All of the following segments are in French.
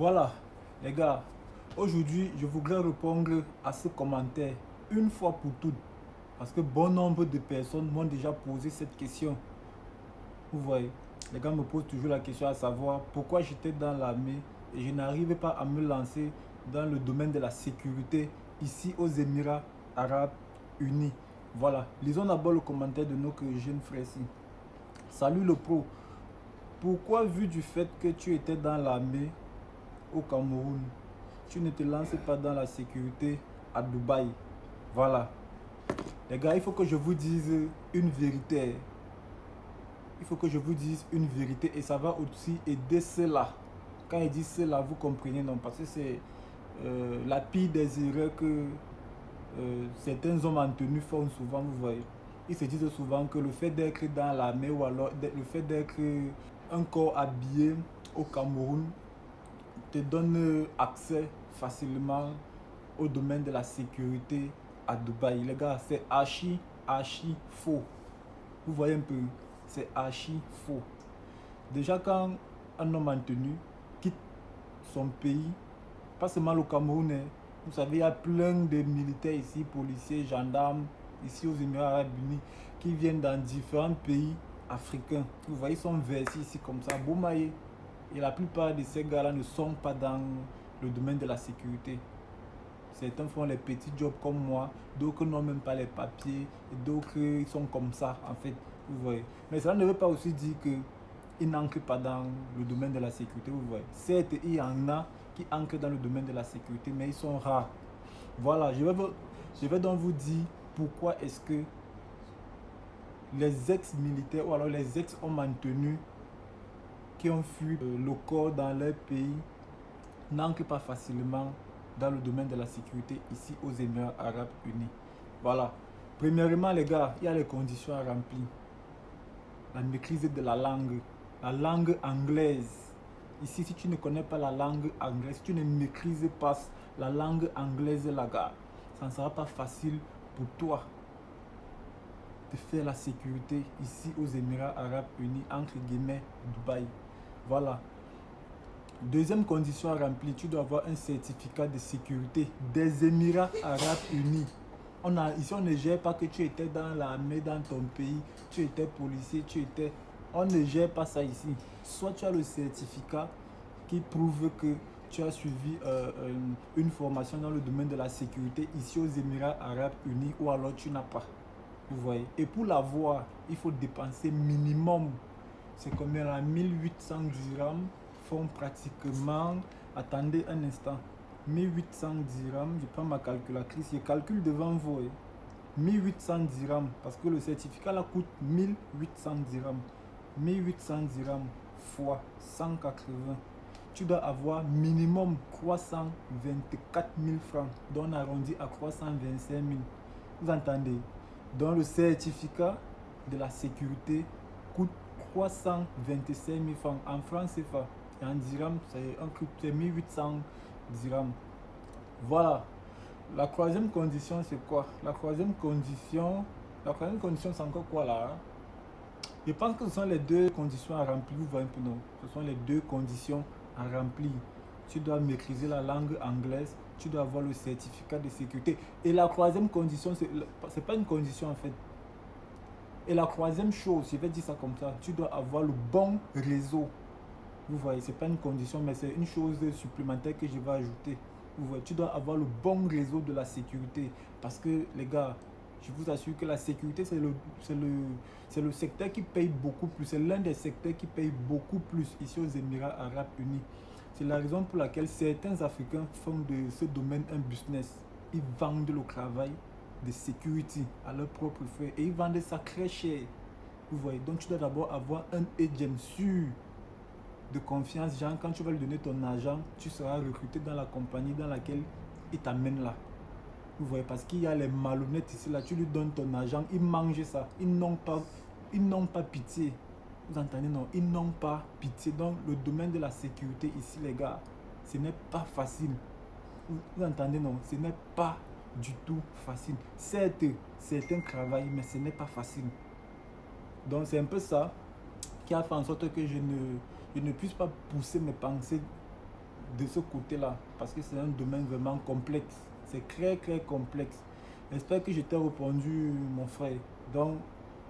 Voilà, les gars, aujourd'hui, je voudrais répondre à ce commentaire une fois pour toutes. Parce que bon nombre de personnes m'ont déjà posé cette question. Vous voyez, les gars me posent toujours la question à savoir pourquoi j'étais dans l'armée et je n'arrivais pas à me lancer dans le domaine de la sécurité ici aux Émirats Arabes Unis. Voilà, lisons d'abord le commentaire de notre jeune frère ici. Salut le pro, pourquoi vu du fait que tu étais dans l'armée au Cameroun, tu ne te lances pas dans la sécurité à Dubaï? Voilà. Les gars, il faut que je vous dise une vérité. Il faut que je vous dise une vérité et ça va aussi aider cela. Quand il dit cela, vous comprenez, non? Parce que c'est la pire des erreurs que certains hommes en tenue font souvent, vous voyez. Ils se disent souvent que le fait d'être dans l'armée ou alors le fait d'être un corps habillé au Cameroun te donne accès facilement au domaine de la sécurité à Dubaï. Les gars, c'est archi faux. Vous voyez un peu, c'est archi faux. Déjà quand un homme en tenue quitte son pays, pas seulement le Cameroun, hein, vous savez, il y a plein de militaires ici, policiers, gendarmes, ici aux Émirats Arabes Unis, qui viennent dans différents pays africains. Vous voyez, ils sont versés ici comme ça, Boumaï. Et la plupart de ces gars-là ne sont pas dans le domaine de la sécurité. Certains font les petits jobs comme moi, d'autres n'ont même pas les papiers, et d'autres ils sont comme ça en fait, vous voyez. Mais cela ne veut pas aussi dire qu'ils n'entrent pas dans le domaine de la sécurité, vous voyez. Certes, il y en a qui entrent dans le domaine de la sécurité, mais ils sont rares. Voilà, je vais donc vous dire pourquoi est-ce que les ex-militaires ou alors les ex-hommes en tenue qui ont fui le corps dans leur pays n'entrent pas facilement dans le domaine de la sécurité ici aux Émirats Arabes Unis. Voilà. Premièrement, les gars, il y a les conditions à remplir. La maîtrise de la langue anglaise. Ici, si tu ne connais pas la langue anglaise, si tu ne maîtrises pas la langue anglaise, là, gars, ça ne sera pas facile pour toi de faire la sécurité ici aux Émirats Arabes Unis, entre guillemets, Dubaï. Voilà. Deuxième condition à remplir, tu dois avoir un certificat de sécurité des Émirats Arabes Unis. Ici, on ne gère pas que tu étais dans l'armée dans ton pays, tu étais policier, on ne gère pas ça ici. Soit tu as le certificat qui prouve que tu as suivi une formation dans le domaine de la sécurité ici aux Émirats Arabes Unis, ou alors tu n'as pas. Vous voyez. Et pour l'avoir, il faut dépenser minimum, c'est combien là, 1800 dirhams. Font pratiquement, attendez un instant, 1800 dirhams, je prends ma calculatrice, je calcule devant vous, 1800 dirhams, parce que le certificat là coûte 1800 dirhams, 1800 dirhams fois 180, tu dois avoir minimum 324 000 francs, donc on arrondit à 325 000, vous entendez? Donc le certificat de la sécurité coûte 325 000 francs en francs CFA. En dirham, c'est 1800 dirhams. Voilà. La troisième condition, c'est quoi? La troisième condition, c'est encore quoi là? Je pense que ce sont les deux conditions à remplir. Vous voyez un peu, non? Ce sont les deux conditions à remplir. Tu dois maîtriser la langue anglaise, tu dois avoir le certificat de sécurité. Et la troisième condition, c'est pas une condition en fait. Et la troisième chose, je vais dire ça comme ça, tu dois avoir le bon réseau. Vous voyez, ce n'est pas une condition, mais c'est une chose supplémentaire que je vais ajouter. Vous voyez, tu dois avoir le bon réseau de la sécurité. Parce que, les gars, je vous assure que la sécurité, c'est le secteur qui paye beaucoup plus. C'est l'un des secteurs qui paye beaucoup plus ici aux Émirats Arabes Unis. C'est la raison pour laquelle certains Africains font de ce domaine un business. Ils vendent le travail de sécurité à leurs propres frères. Et ils vendent ça très cher. Vous voyez, donc tu dois d'abord avoir un agent sûr, de confiance, genre quand tu vas lui donner ton argent, tu seras recruté dans la compagnie dans laquelle il t'amène là. Vous voyez, parce qu'il y a les malhonnêtes ici là, tu lui donnes ton argent, ils mangent ça, ils n'ont pas pitié. Vous entendez, non? Ils n'ont pas pitié. Donc le domaine de la sécurité ici, les gars, ce n'est pas facile. Vous entendez, non? Ce n'est pas du tout facile. Certes, certains travaillent, mais ce n'est pas facile. Donc c'est un peu ça qui a fait en sorte que je ne puisse pas pousser mes pensées de ce côté-là, parce que c'est un domaine vraiment complexe. C'est très complexe. J'espère que je t'ai répondu, mon frère. Donc,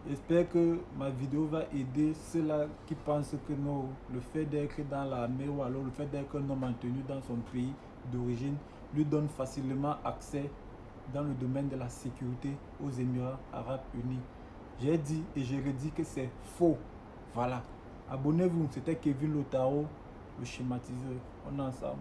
j'espère que ma vidéo va aider ceux-là qui pensent que non, le fait d'être dans l'armée ou alors le fait d'être un homme maintenu dans son pays d'origine lui donne facilement accès dans le domaine de la sécurité aux Émirats Arabes Unis. J'ai dit et je redis que c'est faux. Voilà. Abonnez-vous, c'était Kevin Lotaro, le schématiseur. On est ensemble.